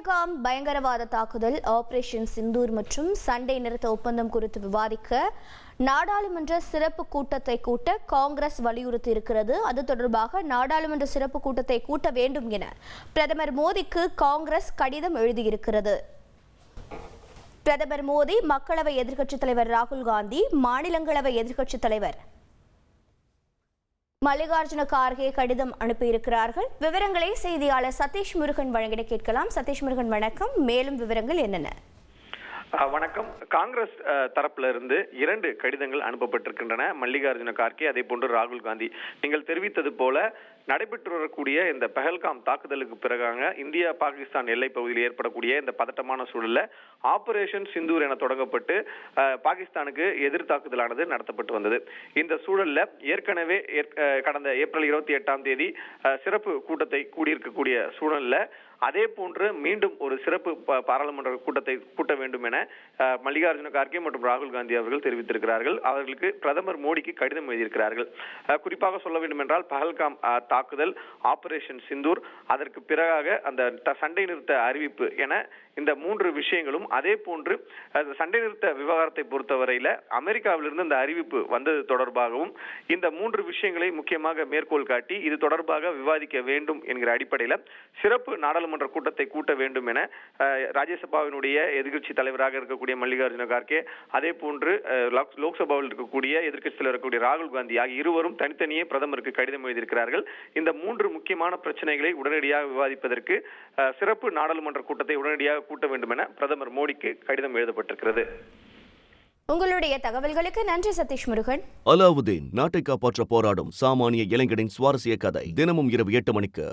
பஹல்காம் பயங்கரவாத தாக்குதல், ஆபரேஷன் சிந்தூர் மற்றும் சண்டை நிறுத்த ஒப்பந்தம் குறித்து விவாதிக்க நாடாளுமன்ற சிறப்பு கூட்டத்தை கூட்ட காங்கிரஸ் வலியுறுத்தி இருக்கிறது. அது தொடர்பாக நாடாளுமன்ற சிறப்பு கூட்டத்தை கூட்ட வேண்டும் என பிரதமர் மோடிக்கு காங்கிரஸ் கடிதம் எழுதியிருக்கிறது. பிரதமர் மோடி, மக்களவை எதிர்க்கட்சித் தலைவர் ராகுல் காந்தி, மாநிலங்களவை எதிர்க்கட்சித் தலைவர் மல்லிகார்ஜுன கார்கே கடிதம் அனுப்பியிருக்கிறார்கள். விவரங்களை செய்தியாளர் சதீஷ் முருகன் வழங்கிட கேட்கலாம். சதீஷ் முருகன், வணக்கம். மேலும் விவரங்கள் என்னென்ன? வணக்கம். காங்கிரஸ் தரப்புல இருந்து 2 கடிதங்கள் அனுப்பப்பட்டிருக்கின்றன. மல்லிகார்ஜுன கார்கே, அதே போன்று ராகுல் காந்தி. நீங்கள் தெரிவித்தது போல நடைபெற்று வரக்கூடிய இந்த பஹல்காம் தாக்குதலுக்கு பிறகாக இந்தியா பாகிஸ்தான் எல்லை பகுதியில் ஏற்படக்கூடிய இந்த பதட்டமான சூழல்ல ஆபரேஷன் சிந்தூர் என தொடங்கப்பட்டு பாகிஸ்தானுக்கு எதிர் தாக்குதலானது நடத்தப்பட்டு வந்தது. இந்த சூழல்ல ஏற்கனவே கடந்த ஏப்ரல் 28ஆம் தேதி சிறப்பு கூட்டத்தை கூடியிருக்கக்கூடிய சூழல்ல அதே போன்று மீண்டும் ஒரு சிறப்பு பாராளுமன்ற கூட்டத்தை கூட்ட வேண்டும் என மல்லிகார்ஜுன கார்கே மற்றும் ராகுல் காந்தி அவர்கள் தெரிவித்திருக்கிறார்கள். அவர்களுக்கு பிரதமர் மோடிக்கு கடிதம் எழுதியிருக்கிறார்கள். குறிப்பாக சொல்ல வேண்டும் என்றால் பஹல்காம் தாக்குதல், ஆபரேஷன் சிந்தூர், அதற்கு பிறகாக அந்த சண்டை நிறுத்த அறிவிப்பு என இந்த 3 விஷயங்களும், அதே போன்று சண்டை நிறுத்த விவகாரத்தை பொறுத்தவரையில அமெரிக்காவிலிருந்து இந்த அறிவிப்பு வந்தது தொடர்பாகவும் இந்த 3 விஷயங்களை முக்கியமாக மேற்கோள் காட்டி இது தொடர்பாக விவாதிக்க வேண்டும் என்கிற அடிப்படையில் சிறப்பு நாடாளுமன்ற கூட்டத்தை கூட்ட வேண்டும் என ராஜ்யசபாவினுடைய எதிர்க்கட்சி தலைவராக இருக்கக்கூடிய மல்லிகார்ஜுன கார்கே, அதே போன்று லோக்சபாவில் இருக்கக்கூடிய எதிர்க்கட்சி தலைவர் இருக்கக்கூடிய ராகுல் காந்தி ஆகிய இருவரும் தனித்தனியே பிரதமருக்கு கடிதம் எழுதியிருக்கிறார்கள். இந்த 3 முக்கியமான பிரச்சனைகளை உடனடியாக விவாதிப்பதற்கு சிறப்பு நாடாளுமன்ற கூட்டத்தை உடனடியாக கூட்ட வேண்டும் என பிரதமர் மோடிக்கு கடிதம் எழுதப்பட்டிருக்கிறது. உங்களுடைய தகவல்களுக்கு நன்றி சதீஷ் முருகன். அலாவுதீன், நாட்டை காப்பாற்ற போராடும் சாமானிய இளைஞனின் சுவாரஸ்ய கதை, தினமும் இரவு 8 மணிக்கு.